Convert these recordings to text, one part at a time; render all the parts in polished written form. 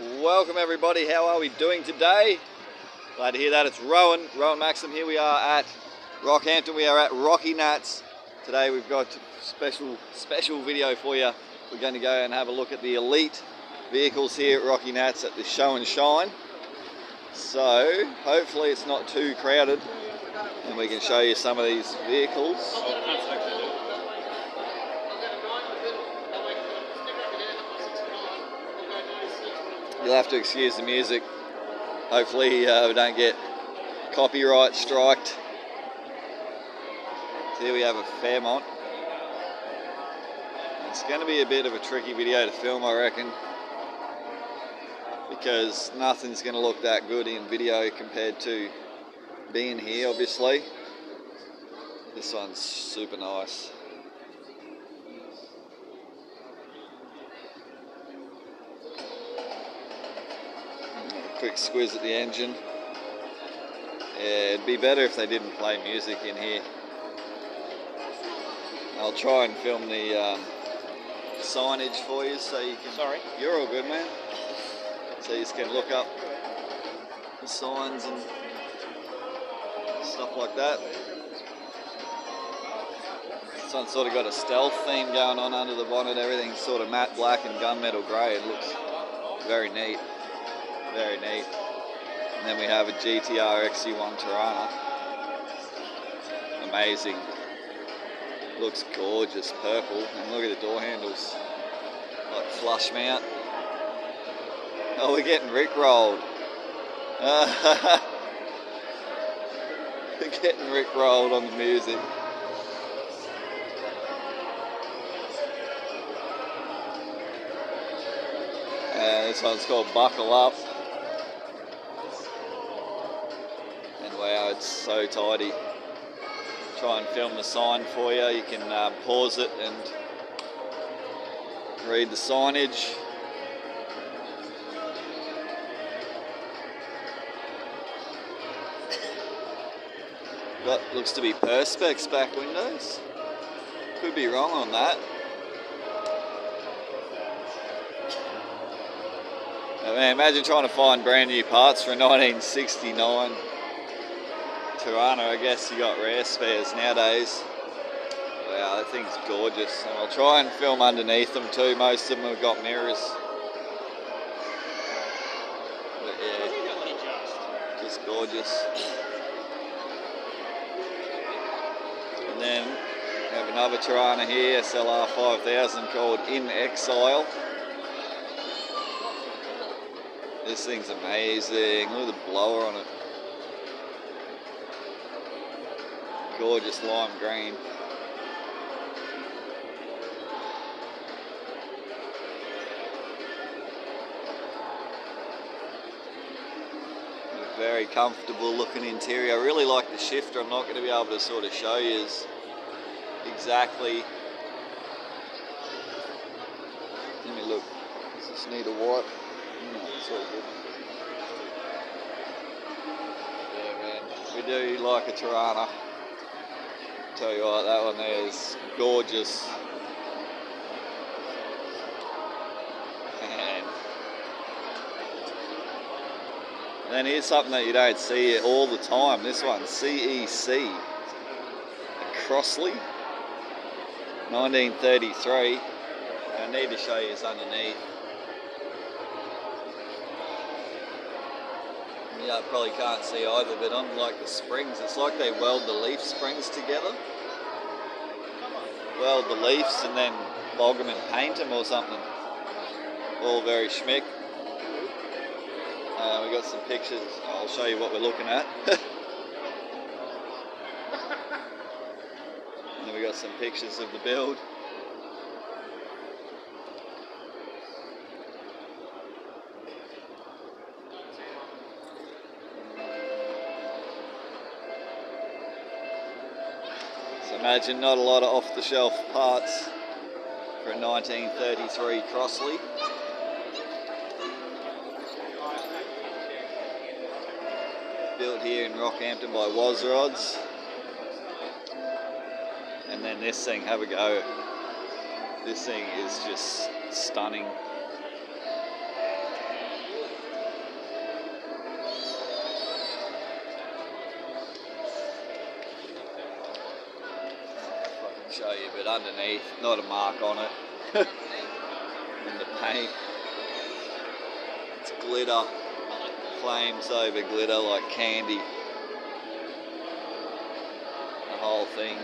Welcome everybody, how are we doing today? Glad to hear that. It's Rowan Maxim here. We are at Rockhampton, we are at RockyNats. Today we've got a special video for you. We're going to go and have a look at the elite vehicles here at RockyNats at the show and shine. So hopefully it's not too crowded and we can show you some of these vehicles. You'll have to excuse the music. Hopefully we don't get copyright striked. So here we have a Fairmont. It's going to be a bit of a tricky video to film, I reckon, because nothing's going to look that good in video compared to being here, obviously. This one's super nice. Quick squiz at the engine. Yeah, it'd be better if they didn't play music in here. I'll try and film the signage for you so you can... Sorry. You're all good, man. So you can look up the signs and stuff like that. This one's sort of got a stealth theme going on under the bonnet. Everything's sort of matte black and gunmetal grey. It looks very neat. Very neat. And then we have a GTR XC1 Tirana. Amazing. Looks gorgeous, purple. And look at the door handles. Like flush mount. Oh, we're getting rickrolled. We're getting rickrolled on the music. And this one's called Buckle Up. Wow, it's so tidy. Try and film the sign for you. You can pause it and read the signage. Got looks to be Perspex back windows. Could be wrong on that. I mean, imagine trying to find brand new parts for a 1969 Tirana. I guess you got rare spares nowadays. Wow, that thing's gorgeous. And I'll try and film underneath them too. Most of them have got mirrors. But yeah, just gorgeous. And then we have another Tirana here, SLR 5000, called In Exile. This thing's amazing. Look at the blower on it. Gorgeous lime green. Very comfortable looking interior. I really like the shifter. I'm not going to be able to sort of show you exactly. Let me look. Does this need a wipe? No, it's all good. Yeah, man. We do like a Tirana. Tell you what, that one there is gorgeous. And then here's something that you don't see all the time. This one, CEC, a Crossley, 1933. I need to show you this underneath. Yeah, I probably can't see either, but on like the springs, it's like they weld the leaf springs together. Weld the leaves and then bog them and paint them or something. All very schmick. We got some pictures. I'll show you what we're looking at. And then we got some pictures of the build. Imagine not a lot of off-the-shelf parts for a 1933 Crossley. Built here in Rockhampton by Wasrods. And then this thing, have a go. This thing is just stunning. show you, but underneath, not a mark on it. And the paint, it's glitter, flames over glitter like candy. The whole thing.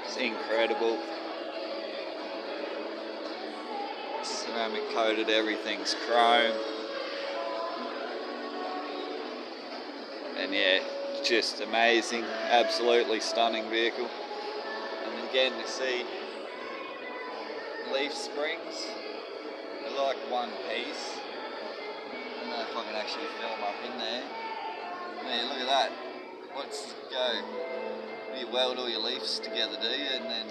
It's incredible. Ceramic coated, everything's chrome. And yeah, just amazing, absolutely stunning vehicle. And again, you see leaf springs, they're like one piece. I don't know if I can actually film up in there. Yeah, look at that. Let's go. You weld all your leaves together, do you? And then,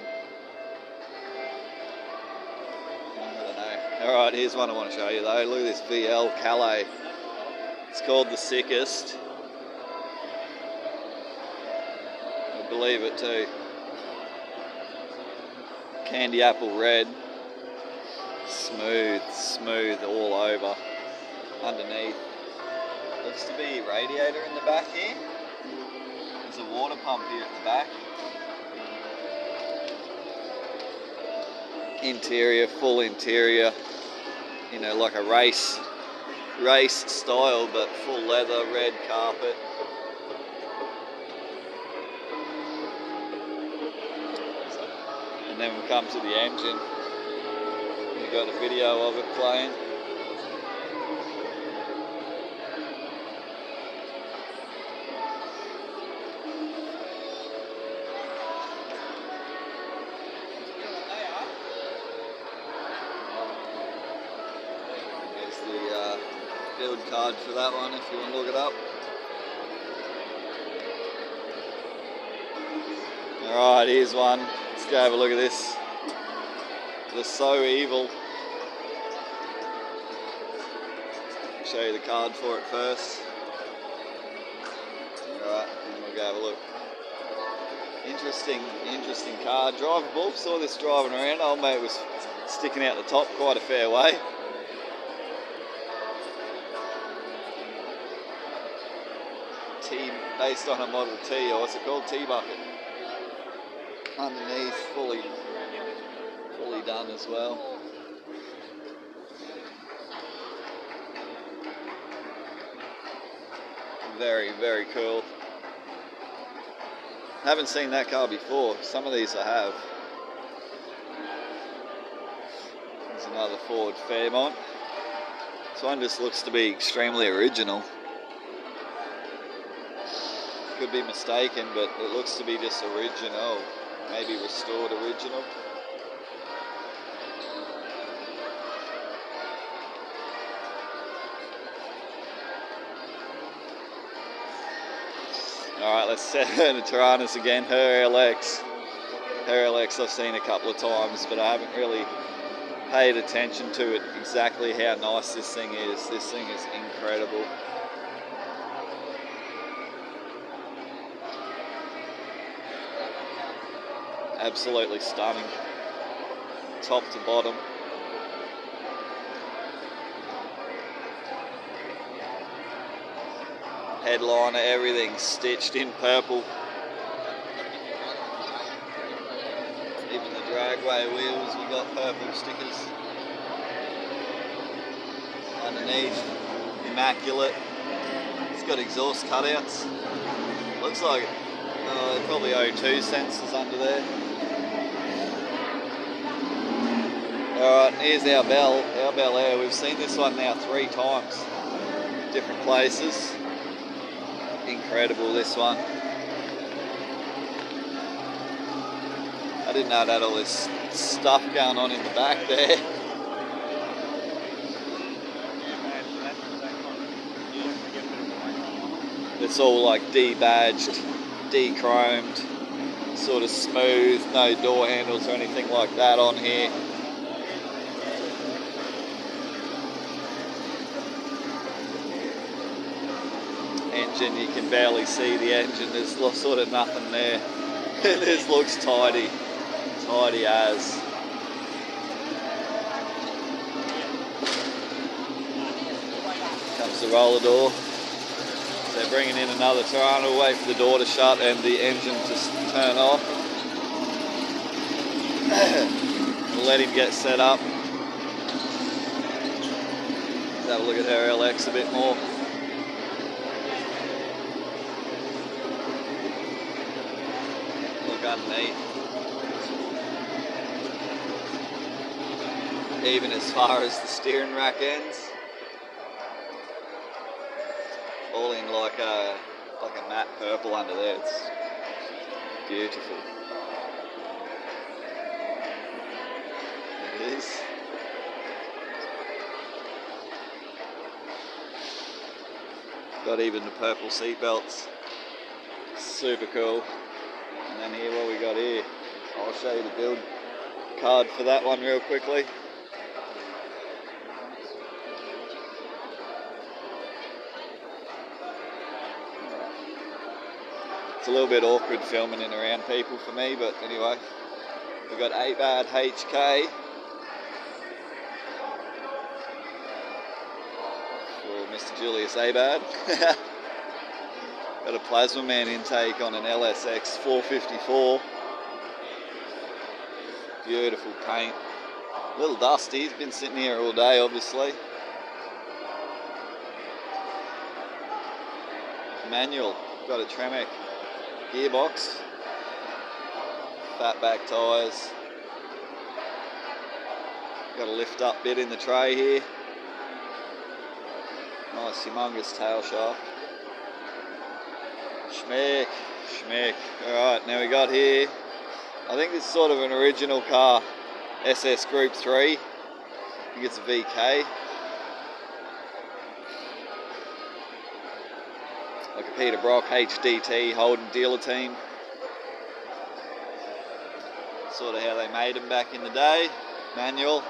I don't know. Alright, here's one I want to show you though. Look at this VL Calais. It's called the Sickest. I believe it too. Candy apple red. Smooth, smooth all over. Underneath. Looks to be a radiator in the back here. There's a water pump here at the back. Interior, full interior. You know, like a race style, but full leather, red carpet. And then we come to the engine. We've got a video of it playing. There's the build card for that one if you want to look it up. Alright, here's one. Let's go have a look at this. The So Evil. Show you the card for it first. Alright, and we'll go have a look. Interesting car. Drivable. Saw this driving around. Old mate was sticking out the top quite a fair way. T, based on a Model T, or what's it called? T-bucket. Underneath, fully done as well. Very, very cool. Haven't seen that car before. Some of these I have. There's another Ford Fairmont. This one just looks to be extremely original. Could be mistaken, but it looks to be just original. Maybe restored original. Alright, let's turn to Tyrannus again. Her LX. Her LX I've seen a couple of times, but I haven't really paid attention to it exactly how nice this thing is. This thing is incredible. Absolutely stunning, top to bottom. Headliner, everything stitched in purple. Even the dragway wheels, we got purple stickers. Underneath, immaculate. It's got exhaust cutouts. Looks like probably O2 sensors under there. Alright, here's our Bel Air. We've seen this one now 3 times. Different places. Incredible, this one. I didn't know it had all this stuff going on in the back there. It's all like de-badged, de-chromed, sort of smooth, no door handles or anything like that on here. Engine, you can barely see the engine, there's sort of nothing there. This looks tidy as. Comes the roller door. They're bringing in another Tirana. We'll wait for the door to shut and the engine to turn off. We'll let him get set up. Let's have a look at her LX a bit more. Look underneath. Even as far as the steering rack ends. All in like a matte purple under there. It's beautiful. It is. Got even the purple seat belts. Super cool. And then here, what we got here? I'll show you the build card for that one real quickly. It's a little bit awkward filming in around people for me, but anyway, we've got Abad HK for Mr. Julius Abad. Got a Plasma Man intake on an LSX 454. Beautiful paint. A little dusty, he's been sitting here all day obviously. Manual, got a Tremec gearbox, fat back tyres, got a lift up bit in the tray here, nice humongous tail shaft, schmeck, schmeck. Alright, now we got here, I think this is sort of an original car, SS Group 3, I think it's a VK. Like a Peter Brock HDT Holden dealer team. Sort of how they made them back in the day. Manual.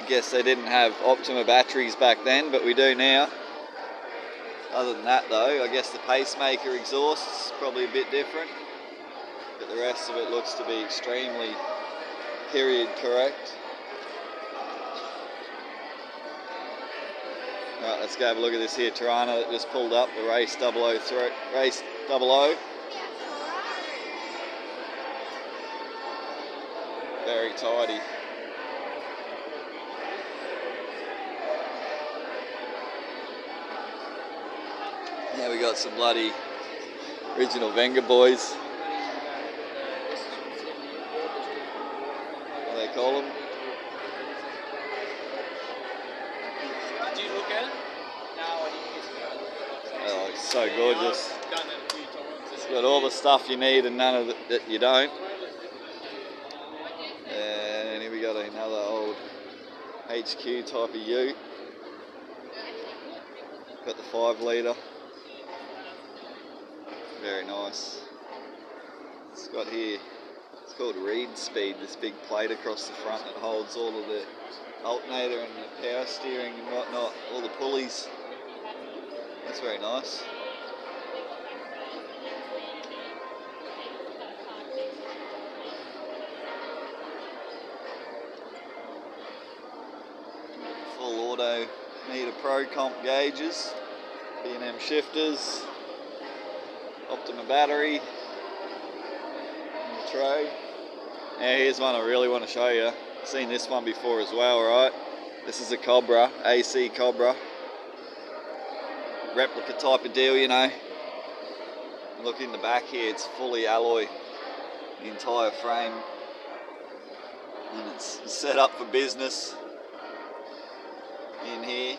I guess they didn't have Optima batteries back then, but we do now. Other than that though, I guess the pacemaker exhaust's probably a bit different. But the rest of it looks to be extremely period correct. Right, let's go have a look at this here Tirana that just pulled up, the Race 003, Race 00. Very tidy. Yeah, we got some bloody original Venga boys. What do they call them? Oh, it's so gorgeous. It's got all the stuff you need and none of it that you don't. And here we got another old HQ type of ute. Got the 5 litre. Very nice. It's got here, it's called Reed Speed, this big plate across the front that holds all of the alternator and the power steering and whatnot, all the pulleys. That's very nice. Full auto meter Pro comp gauges, B&M shifters, Optima battery in the tray. Now here's one I really want to show you. I've seen this one before as well, right? This is a Cobra, AC Cobra. Replica type of deal, you know. Look in the back here, it's fully alloy, the entire frame. And it's set up for business in here.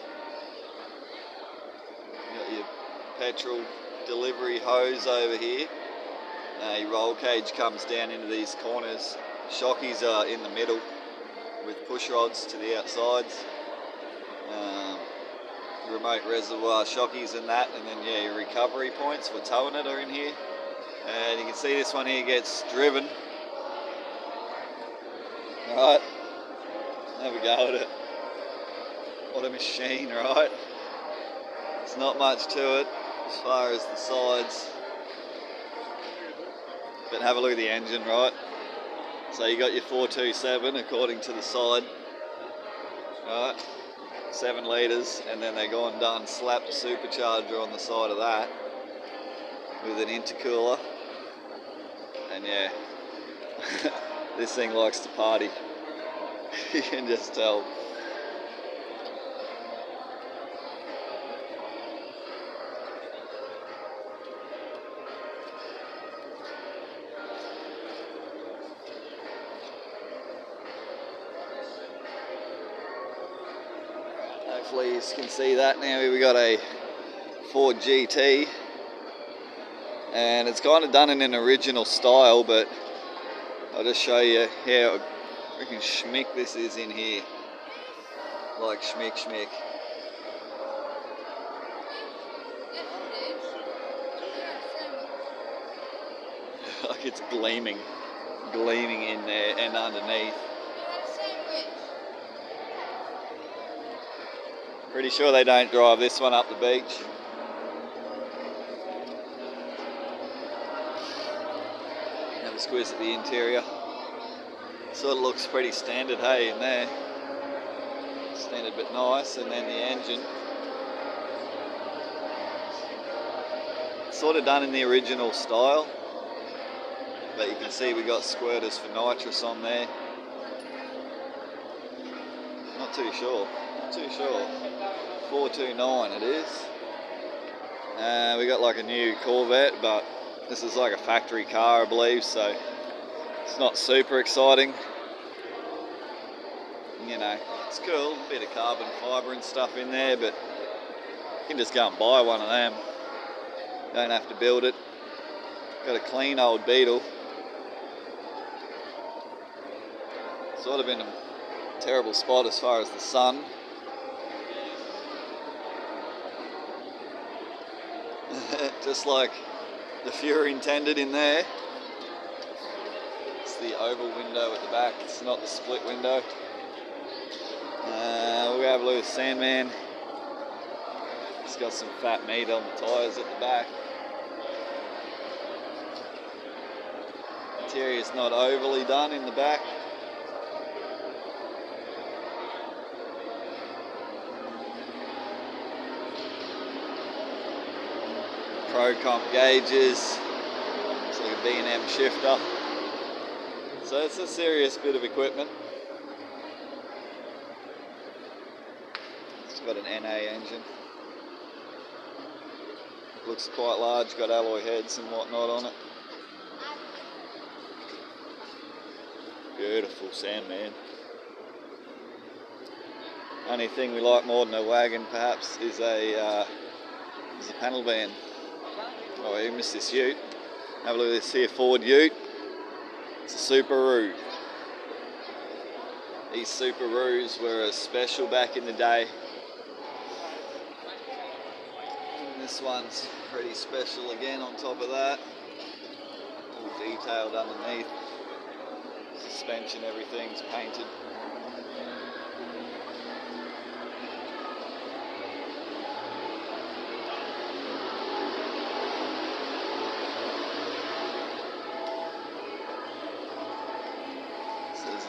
You got your petrol delivery hose over here. Your roll cage comes down into these corners. Shockies are in the middle with push rods to the outsides. Remote reservoir shockies and that, and then yeah, your recovery points for towing it are in here. And you can see this one here gets driven. Right, there we go with it. What a machine, right? It's not much to it as far as the sides. But have a look at the engine, right? So you got your 427 according to the side, right? 7 litres, and then they go and done slap the supercharger on the side of that with an intercooler. And yeah, this thing likes to party. You can just tell. Hopefully you can see that now. We got a Ford GT, and it's kind of done in an original style, but I'll just show you how freaking schmick this is in here. Like schmick. Like it's gleaming in there and underneath. Pretty sure they don't drive this one up the beach. Have a squeeze at the interior. Sort of looks pretty standard, hey, in there. Standard but nice. And then the engine. Sort of done in the original style. But you can see we got squirters for nitrous on there. Not too sure. 429 it is. We got like a new Corvette, but this is like a factory car, I believe, so it's not super exciting. You know, it's cool, a bit of carbon fibre and stuff in there, but you can just go and buy one of them. Don't have to build it. Got a clean old Beetle. Sort of in a terrible spot as far as the sun. Just like the Fury intended in there. It's the oval window at the back, it's not the split window. We'll have a look at Sandman. It's got some fat meat on the tyres at the back. Interior's not overly done in the back. Pro comp gauges, it's like a B&M shifter, so it's a serious bit of equipment. It's got an NA engine, looks quite large, got alloy heads and whatnot on it. Beautiful Sandman. Only thing we like more than a wagon perhaps is a panel van. Oh, you missed this ute. Have a look at this here Ford ute. It's a Subaru. These Subarus were a special back in the day. And this one's pretty special again on top of that. All detailed underneath. Suspension, everything's painted.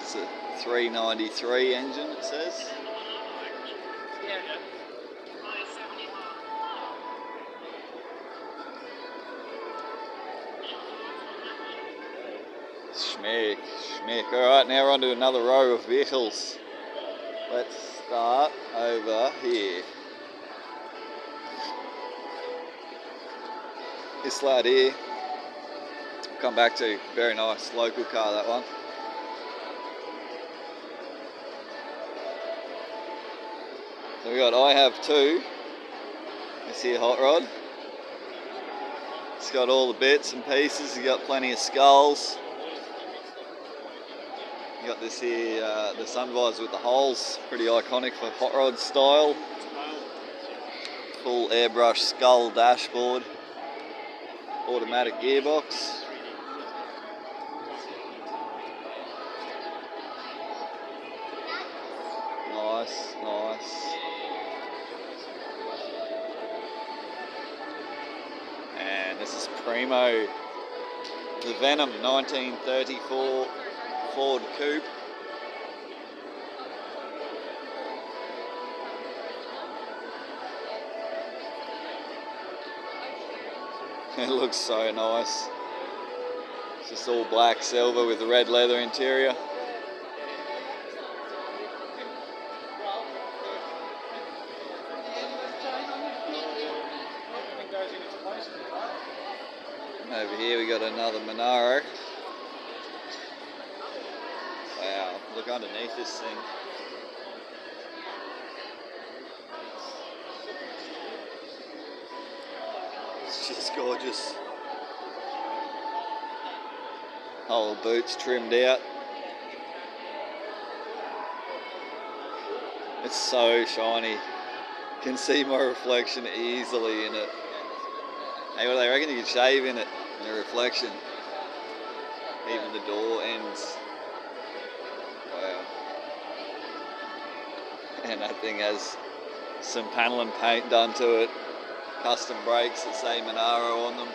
It's a 393 engine, it says. Schmick. Alright, now we're on to another row of vehicles. Let's start over here. This lad here, come back to, very nice local car, that one. So we got I have two. This here hot rod. It's got all the bits and pieces. You got plenty of skulls. You got this here, the sun visor with the holes. Pretty iconic for hot rod style. Full airbrush skull dashboard. Automatic gearbox. Nice. And this is Primo, the Venom 1934 Ford Coupe. It looks so nice. It's just all black silver with the red leather interior. Over here we got another Monaro. Wow, look underneath this thing. It's just gorgeous. Whole boots trimmed out. It's so shiny. Can see my reflection easily in it. Hey, what do they reckon? You could shave in it, in the reflection. Even the door ends. Wow. And that thing has some paneling paint done to it. Custom brakes that say Monaro on them.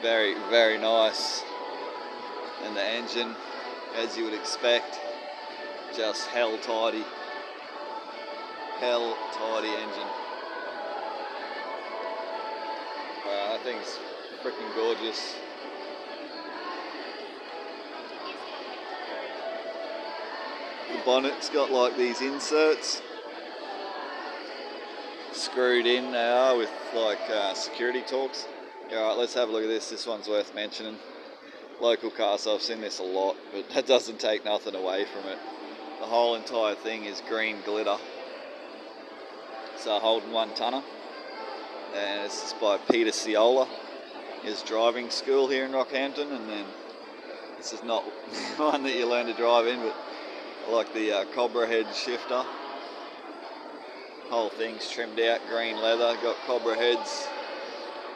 Very, very nice. And the engine, as you would expect, just hell tidy. Hell tidy engine. Wow, that thing's freaking gorgeous. The bonnet's got like these inserts screwed in they are with like security torques. Alright, let's have a look at this. This one's worth mentioning. Local car, so I've seen this a lot, but that doesn't take nothing away from it. The whole entire thing is green glitter. It's a Holden 1-tonner, and this is by Peter Ciola. His driving school here in Rockhampton, and then this is not one that you learn to drive in, but I like the Cobra head shifter. Whole thing's trimmed out, green leather, got Cobra heads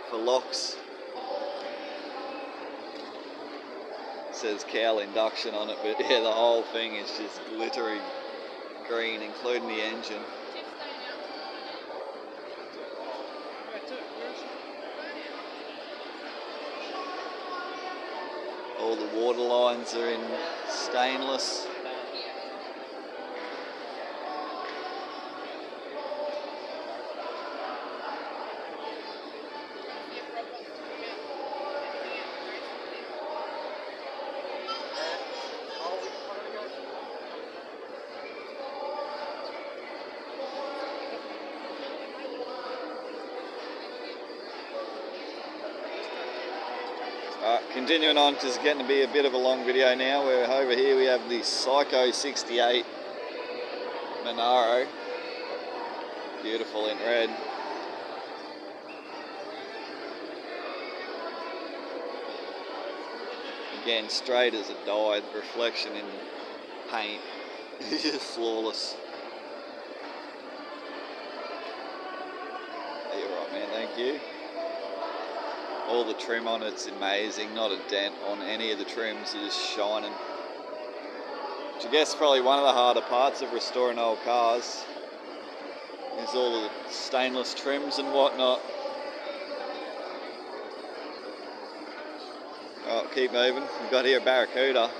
for locks. Says cowl induction on it, but yeah, the whole thing is just glittery green, including the engine. All the water lines are in stainless. Continuing on, because it's getting to be a bit of a long video now. Where over here we have the Psycho 68 Monaro, beautiful in red. Again, straight as a die, the reflection in paint is just flawless. You're right, man, thank you. All the trim on it's amazing, not a dent on any of the trims, are just shining. Which I guess is probably one of the harder parts of restoring old cars, is all the stainless trims and whatnot. Oh, keep moving. We've got here a Barracuda.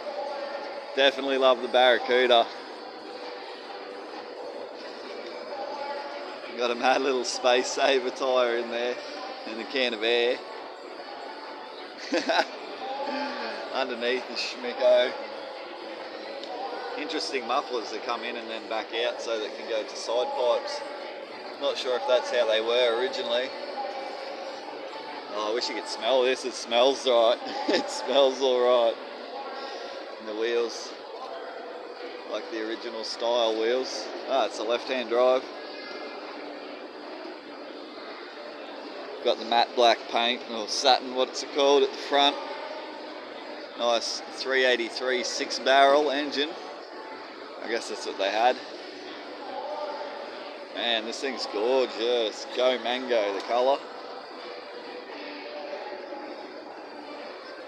Definitely love the Barracuda. Got a mad little Space Saver tyre in there and a can of air. Underneath the schmicko. Interesting mufflers that come in and then back out so that can go to side pipes. Not sure if that's how they were originally. Oh, I wish you could smell this. It smells right. It smells alright. And the wheels, like the original style wheels. Ah, it's a left-hand drive. Got the matte black paint, or satin, what's it called, at the front. Nice 383 6-barrel engine. I guess that's what they had. Man, this thing's gorgeous. Go Mango, the colour.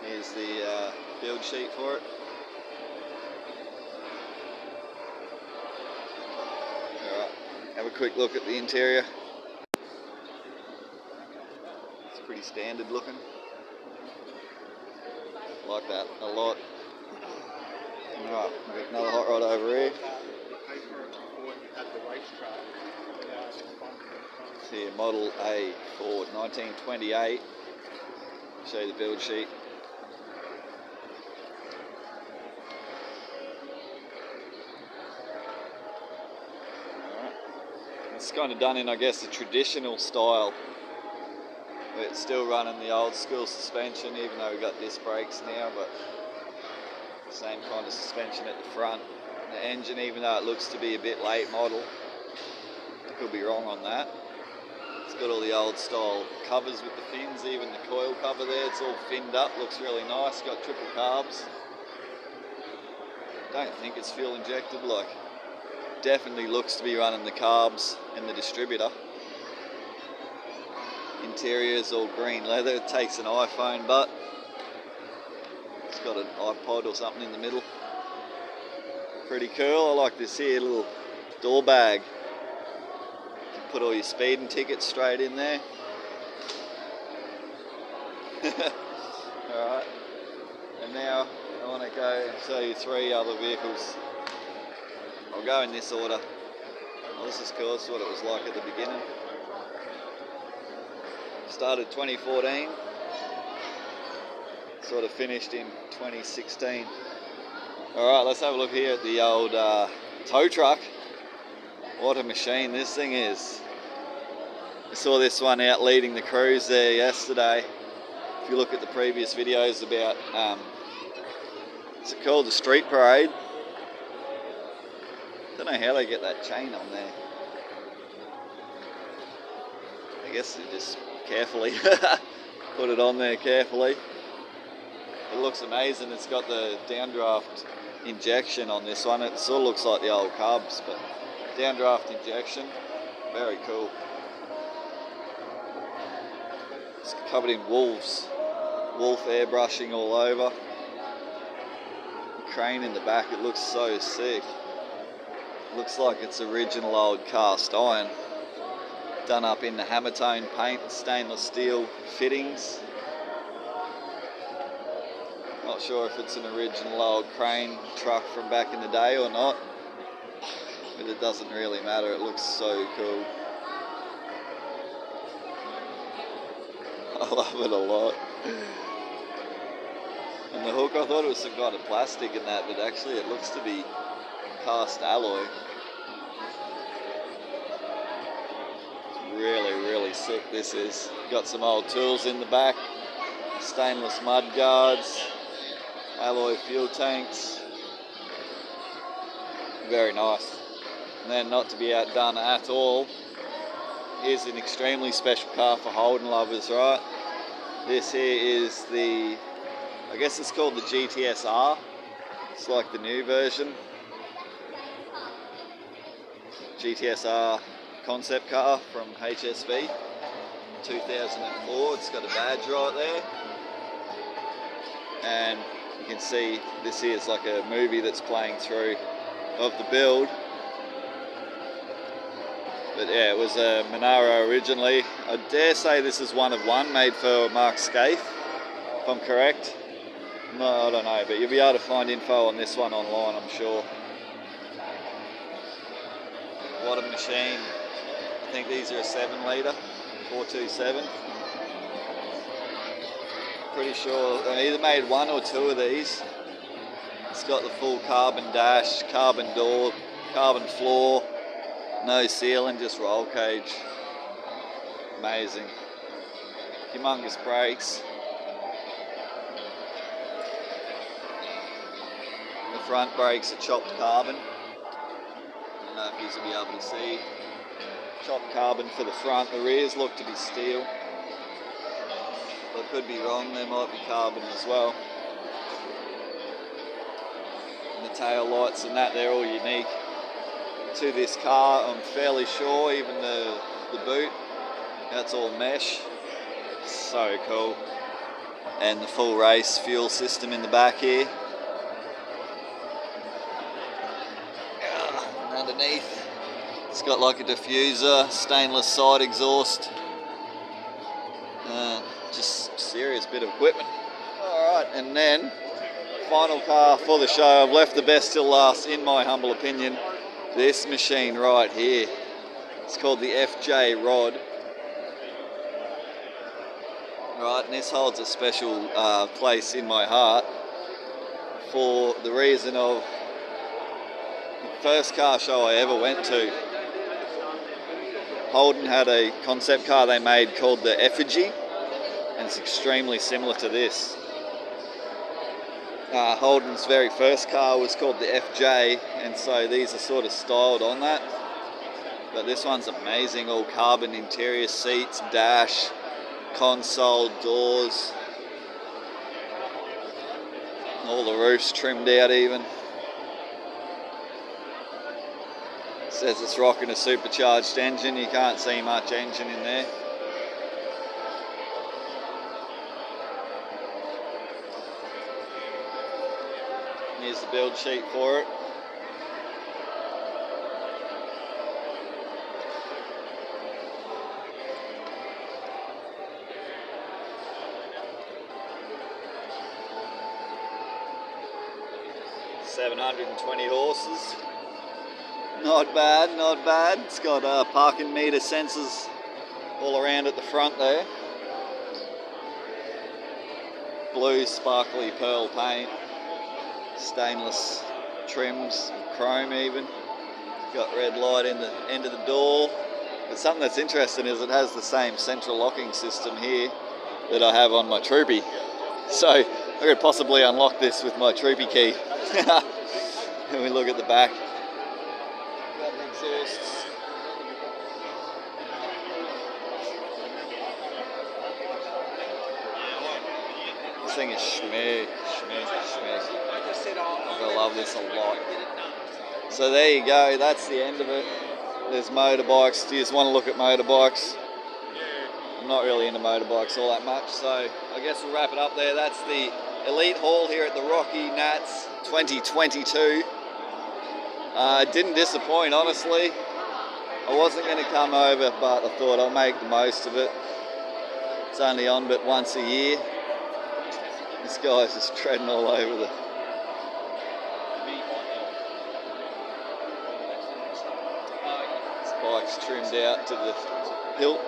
Here's the build sheet for it. Alright, have a quick look at the interior. Pretty standard looking. Like that a lot. Alright, we've got another hot rod over here. Here, model A Ford 1928. Show you the build sheet. Alright. It's kind of done in, I guess, a traditional style. It's still running the old school suspension, even though we've got disc brakes now, but same kind of suspension at the front. The engine, even though it looks to be a bit late model, I could be wrong on that. It's got all the old style covers with the fins, even the coil cover there, it's all finned up, looks really nice, got triple carbs. Don't think it's fuel injected, like definitely looks to be running the carbs in the distributor. Interior is all green leather, it takes an iPhone, but it's got an iPod or something in the middle. Pretty cool. I like this here little door bag. You can put all your speeding tickets straight in there. Alright, and now I want to go and show you 3 other vehicles. I'll go in this order. Well, this is cool, this is what it was like at the beginning. Started 2014, sort of finished in 2016. Alright, let's have a look here at the old tow truck. What a machine this thing is. I saw this one out leading the cruise there yesterday. If you look at the previous videos about, what's it called, the street parade. Don't know how they get that chain on there. I guess they just carefully put it on there carefully. It looks amazing. It's got the downdraft injection on this one. It sort of looks like the old Cubs, but downdraft injection, very cool. It's covered in wolf airbrushing all over. Crane in the back, it looks so sick. Looks like it's original old cast iron, done up in the hammer tone paint, stainless steel fittings. Not sure if it's an original old crane truck from back in the day or not, but it doesn't really matter, it looks so cool. I love it a lot. And the hook, I thought it was some kind of plastic in that, but actually it looks to be cast alloy. Really sick this is. Got some old tools in the back, stainless mud guards, alloy fuel tanks. Very nice. And then, not to be outdone at all, here's an extremely special car for Holden lovers, right? This here is the, I guess it's called the GTS-R. It's like the new version. GTS-R concept car from HSV, 2004. It's got a badge right there. And you can see this here is like a movie that's playing through of the build. But yeah, it was a Monaro originally. I dare say this is one of one made for Mark Scaife, if I'm correct. No, I don't know, but you'll be able to find info on this one online, I'm sure. What a machine. I think these are a 7 litre, 427. Pretty sure they either made 1 or 2 of these. It's got the full carbon dash, carbon door, carbon floor, no ceiling, just roll cage. Amazing. Humongous brakes. The front brakes are chopped carbon. I don't know if you will be able to see. Chopped carbon for the front. The rears look to be steel. I could be wrong, there might be carbon as well. And the tail lights and that, they're all unique to this car, I'm fairly sure. Even the boot, that's all mesh. So cool. And the full race fuel system in the back here. And underneath, it's got like a diffuser, stainless side exhaust. Just serious bit of equipment. Alright, and then final car for the show. I've left the best till last, in my humble opinion. This machine right here. It's called the FJ Rod. Right, and this holds a special place in my heart for the reason of the first car show I ever went to. Holden had a concept car they made called the Effigy, and it's extremely similar to this. Holden's very first car was called the FJ, and so these are sort of styled on that. But this one's amazing, all carbon interior seats, dash, console, doors, all the roofs trimmed out even. It says it's rocking a supercharged engine. You can't see much engine in there. Here's the build sheet for it. $720 horses. Not bad, not bad. It's got parking meter sensors all around at the front there. Blue sparkly pearl paint. Stainless trims, chrome even. Got red light in the end of the door. But something that's interesting is it has the same central locking system here that I have on my Troopy. So I could possibly unlock this with my Troopy key. And we look at the back. Got the exhausts. This thing is schmee. I love this a lot. So there you go, that's the end of it. There's motorbikes. Do you just want to look at motorbikes? I'm not really into motorbikes all that much, so I guess we'll wrap it up there. That's the Elite Haul here at the RockyNats 2022. It didn't disappoint, honestly. I wasn't going to come over, but I thought I'll make the most of it. It's only on but once a year. This guy's just treading all over the... This bike's trimmed out to the hilt.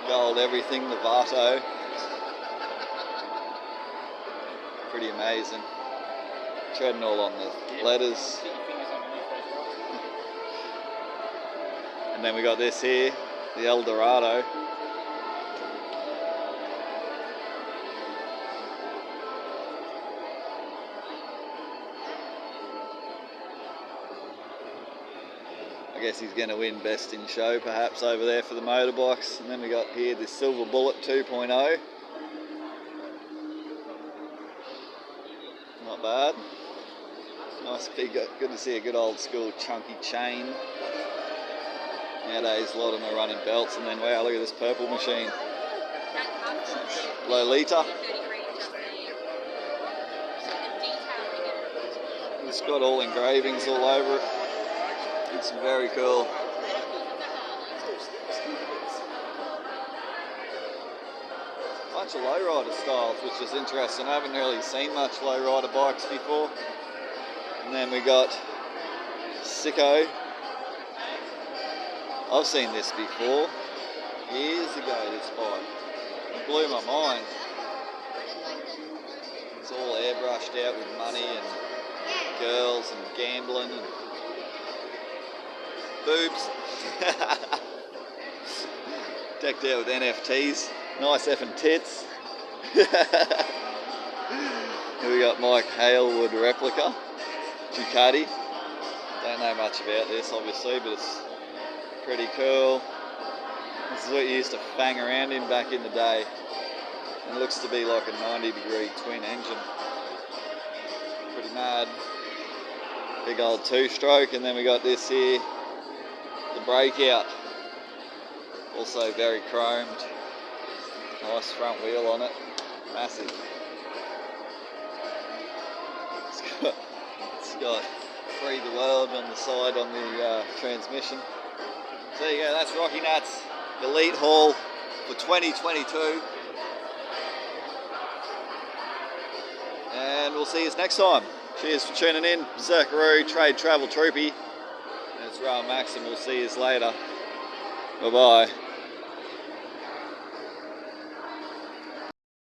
Gold everything, the Vato. Pretty amazing. Treading all on the letters. And then we got this here, the Eldorado. I guess he's going to win best in show perhaps over there for the motorbikes. And then we got here this Silver Bullet 2.0. Not bad. Nice big, good to see a good old school chunky chain. Nowadays a lot of them are running belts, and then wow, look at this purple machine. Lolita. It's got all engravings all over it. It's very cool. Bunch of lowrider styles, which is interesting. I haven't really seen much lowrider bikes before. And then we got Sicko. I've seen this before, years ago, this bike. It blew my mind. It's all airbrushed out with money and girls and gambling and boobs. Decked out with NFTs. Nice effing tits. Here we got Mike Halewood Replica Ducati. Don't know much about this obviously, but it's pretty cool. This is what you used to fang around in back in the day. It looks to be like a 90-degree twin engine. Pretty mad. Big old two-stroke, and then we got this here, the Breakout. Also very chromed. Nice front wheel on it. Massive. It's got Free the World on the side on the transmission. So there you go, that's RockyNats Elite Haul for 2022. and we'll see you next time. Cheers for tuning in. Berserkaru, Trade Travel Troopy. It's Rowan Max, and we'll see you later. Bye bye.